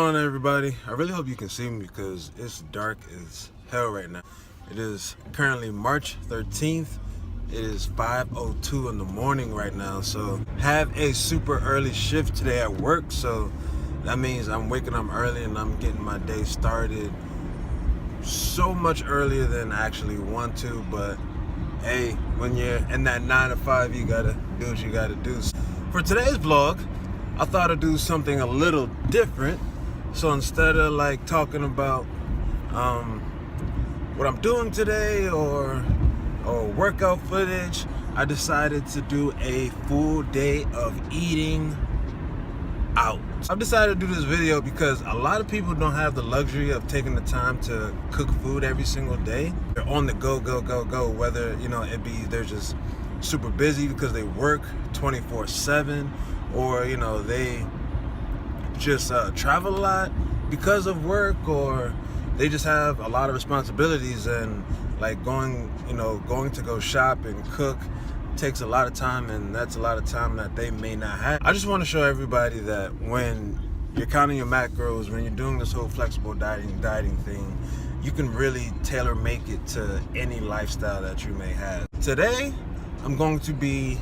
on, everybody? I really hope you can see me because it's dark as hell right now. It is currently March 13th. It is 5:02 in the morning right now, so have a super early shift today at work, so that means I'm waking up early and I'm getting my day started so much earlier than I actually want to. But hey, when you're in that 9 to 5, you gotta do what you gotta do. For today's vlog, I thought I'd do something a little different. So instead of like talking about what I'm doing today or workout footage, I decided to do a full day of eating out. I've decided to do this video because a lot of people don't have the luxury of taking the time to cook food every single day. They're on the go, whether, it be they're just super busy because they work 24/7, or, they just travel a lot because of work, or they just have a lot of responsibilities, and like going to go shop and cook takes a lot of time, and that's a lot of time that they may not have. I just want to show everybody that when you're counting your macros, when you're doing this whole flexible dieting thing, you can really tailor make it to any lifestyle that you may have. Today, I'm going to be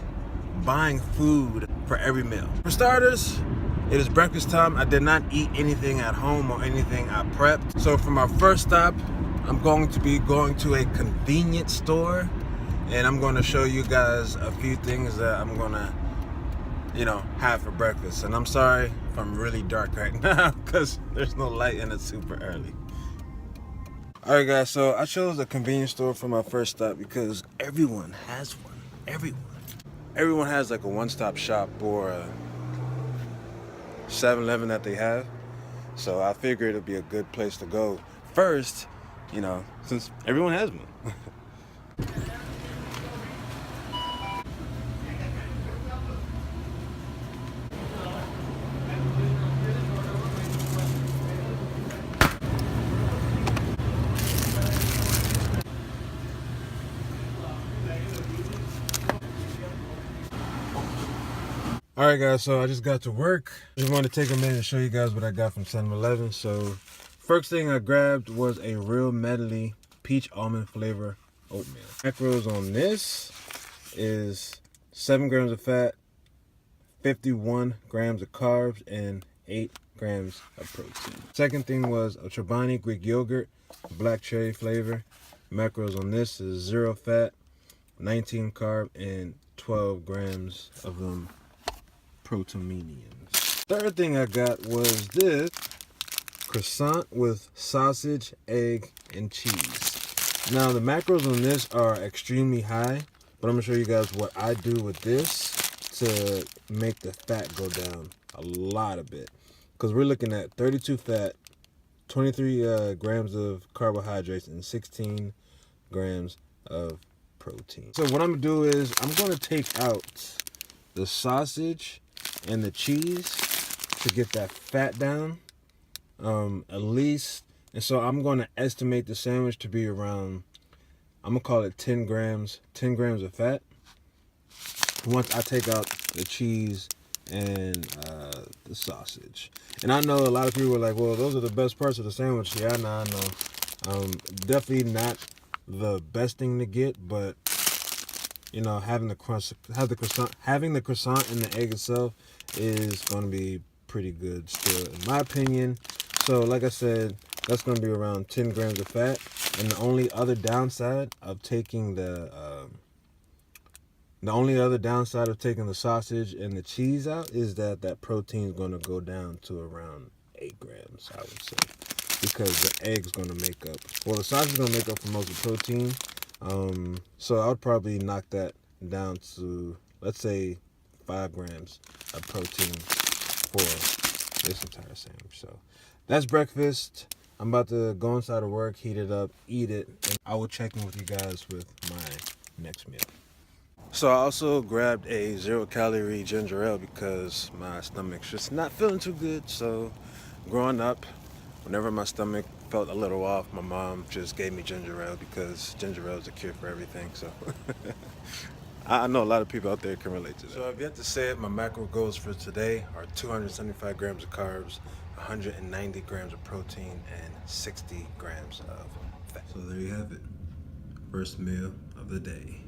buying food for every meal. For starters, it is breakfast time. I did not eat anything at home or anything I prepped. So for my first stop, I'm going to be going to a convenience store, and I'm going to show you guys a few things that I'm going to, have for breakfast. And I'm sorry if I'm really dark right now because there's no light and it's super early. Alright guys, so I chose a convenience store for my first stop because everyone has one. Everyone has like a one-stop shop or a 7-Eleven that they have. So I figured it'd be a good place to go first, since everyone has one. Alright guys, so I just got to work. Just wanted to take a minute and show you guys what I got from 7-Eleven. So first thing I grabbed was a Real Medley peach almond flavor oatmeal. Macros on this is 7 grams of fat, 51 grams of carbs, and 8 grams of protein. Second thing was a Chobani Greek yogurt, black cherry flavor. Macros on this is 0 fat, 19 carb, and 12 grams of them proteinians. Third thing I got was this croissant with sausage, egg, and cheese. Now the macros on this are extremely high, but I'm gonna show you guys what I do with this to make the fat go down a lot of it. Because we're looking at 32 fat, 23 grams of carbohydrates, and 16 grams of protein. So what I'm gonna do is I'm gonna take out the sausage and the cheese to get that fat down, at least. And so I'm going to estimate the sandwich to be around, I'm gonna call it 10 grams of fat once I take out the cheese and the sausage. And I know a lot of people are like, well, those are the best parts of the sandwich. Yeah, I know. Definitely not the best thing to get, but having the croissant and the egg itself is going to be pretty good still, in my opinion. So like I said, that's going to be around 10 grams of fat. And the only other downside of taking the sausage and the cheese out is that protein is going to go down to around 8 grams, I would say, because the egg's going to make up, the sausage is going to make up for most of the protein. So I would probably knock that down to, let's say, 5 grams of protein for this entire sandwich. So that's breakfast. I'm about to go inside of work, heat it up, eat it, and I will check in with you guys with my next meal. So I also grabbed a 0-calorie ginger ale because my stomach's just not feeling too good. So growing up, whenever my stomach felt a little off, my mom just gave me ginger ale because ginger ale is a cure for everything. So I know a lot of people out there can relate to that. So I've yet to say it, my macro goals for today are 275 grams of carbs, 190 grams of protein, and 60 grams of fat. So there you have it. First meal of the day.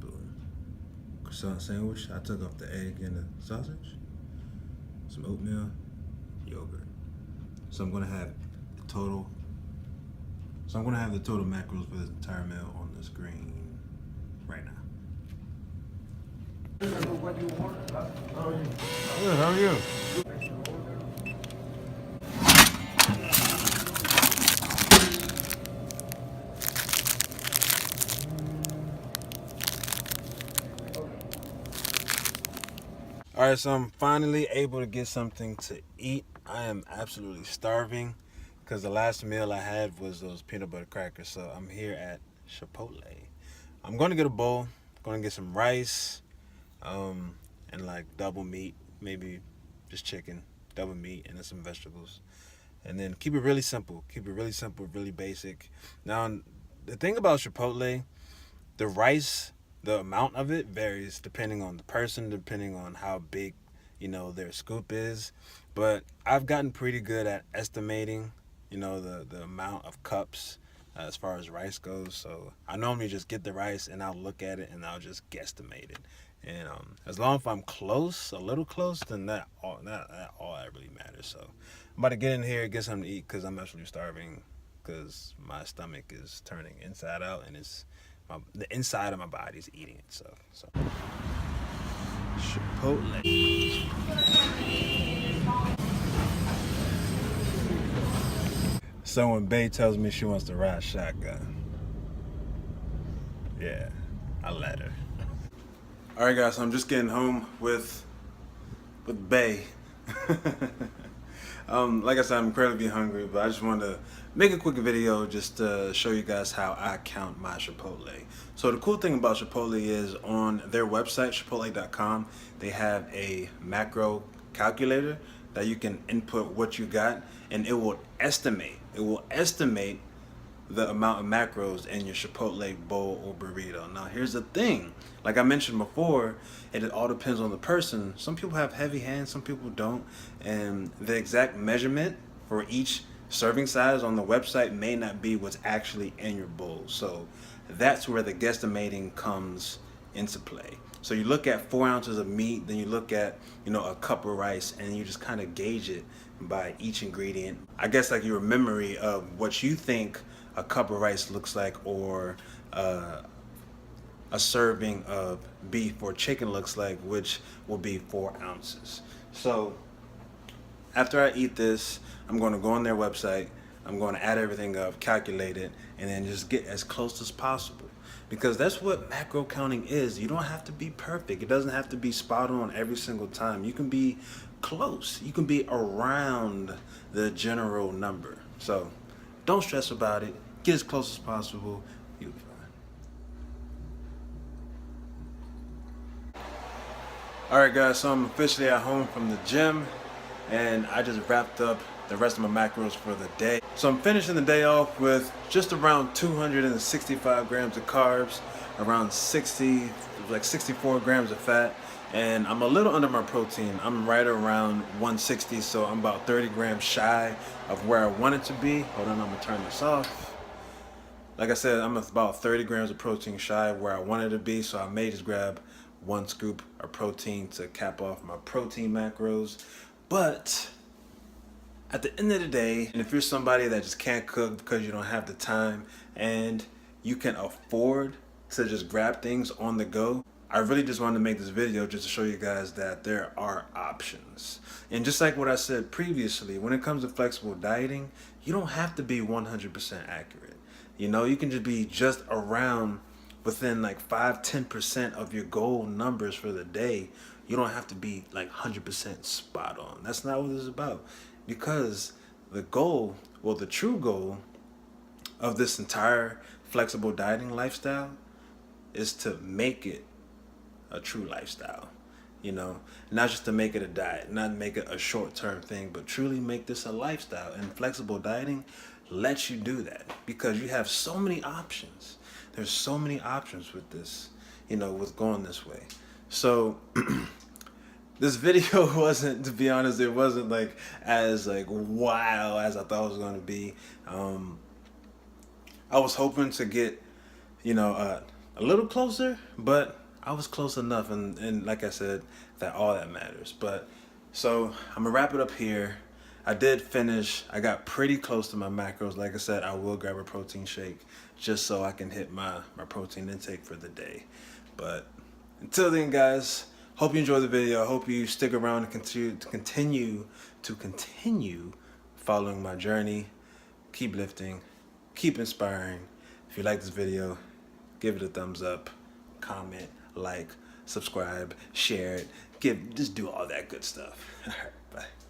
Boom. Croissant sandwich. I took off the egg and the sausage. Some oatmeal, yogurt. So I'm gonna have the total. So I'm gonna have the total macros for this entire meal on the screen right now. Good, how are you? All right, so I'm finally able to get something to eat. I am absolutely starving because the last meal I had was those peanut butter crackers. So I'm here at Chipotle. I'm going to get a bowl, going to get some rice, and like double meat, maybe just chicken, double meat, and then some vegetables. And then keep it really simple. Keep it really simple, really basic. Now, the thing about Chipotle, the rice, the amount of it varies depending on the person, depending on how big, their scoop is. But I've gotten pretty good at estimating, the amount of cups as far as rice goes. So I normally just get the rice and I'll look at it and I'll just guesstimate it. And as long as I'm close, a little close, then that all that really matters. So I'm about to get in here, get something to eat because I'm absolutely starving because my stomach is turning inside out and the inside of my body is eating it. So Chipotle. So when Bae tells me she wants to ride shotgun, yeah, I let her. All right, guys, so I'm just getting home with Bae. Like I said, I'm incredibly hungry, but I just wanted to make a quick video just to show you guys how I count my Chipotle. So the cool thing about Chipotle is on their website, chipotle.com, they have a macro calculator that you can input what you got, and it will estimate the amount of macros in your Chipotle bowl or burrito. Now here's the thing, like I mentioned before, it all depends on the person. Some people have heavy hands, some people don't, and the exact measurement for each serving size on the website may not be what's actually in your bowl. So that's where the guesstimating comes into play. So you look at 4 ounces of meat, then you look at a cup of rice, and you just kind of gauge it by each ingredient. I guess like your memory of what you think a cup of rice looks like, or a serving of beef or chicken looks like, which will be 4 ounces. So after I eat this, I'm going to go on their website, I'm going to add everything up, calculate it, and then just get as close as possible. Because that's what macro counting is. You don't have to be perfect. It doesn't have to be spot on every single time. You can be close. You can be around the general number. So don't stress about it. Get as close as possible. You'll be fine. All right, guys, so I'm officially at home from the gym, and I just wrapped up the rest of my macros for the day. So I'm finishing the day off with just around 265 grams of carbs, around 64 grams of fat, and I'm a little under my protein. I'm right around 160, so I'm about 30 grams shy of where I want it to be. Hold on, I'm gonna turn this off. Like I said, I'm about 30 grams of protein shy of where I wanted to be, so I may just grab 1 scoop of protein to cap off my protein macros. But at the end of the day, and if you're somebody that just can't cook because you don't have the time and you can afford to just grab things on the go, I really just wanted to make this video just to show you guys that there are options. And just like what I said previously, when it comes to flexible dieting, you don't have to be 100% accurate. You can just be just around within like 5-10% of your goal numbers for the day. You don't have to be like 100% spot on. That's not what this is about. Because the true goal of this entire flexible dieting lifestyle is to make it a true lifestyle. Not just to make it a diet, not make it a short-term thing, but truly make this a lifestyle. And flexible dieting lets you do that because you have so many options. There's so many options with this, with going this way. So this video wasn't, to be honest, it wasn't like as like wow as I thought it was gonna be. I was hoping to get, a little closer, but I was close enough, and like I said, that all that matters. But so I'm gonna wrap it up here. I did finish. I got pretty close to my macros. Like I said, I will grab a protein shake just so I can hit my protein intake for the day. But until then, guys, hope you enjoy the video. I hope you stick around and continue following my journey. Keep lifting, keep inspiring. If you like this video, give it a thumbs up, comment, like, subscribe, share it, just do all that good stuff. All right, bye.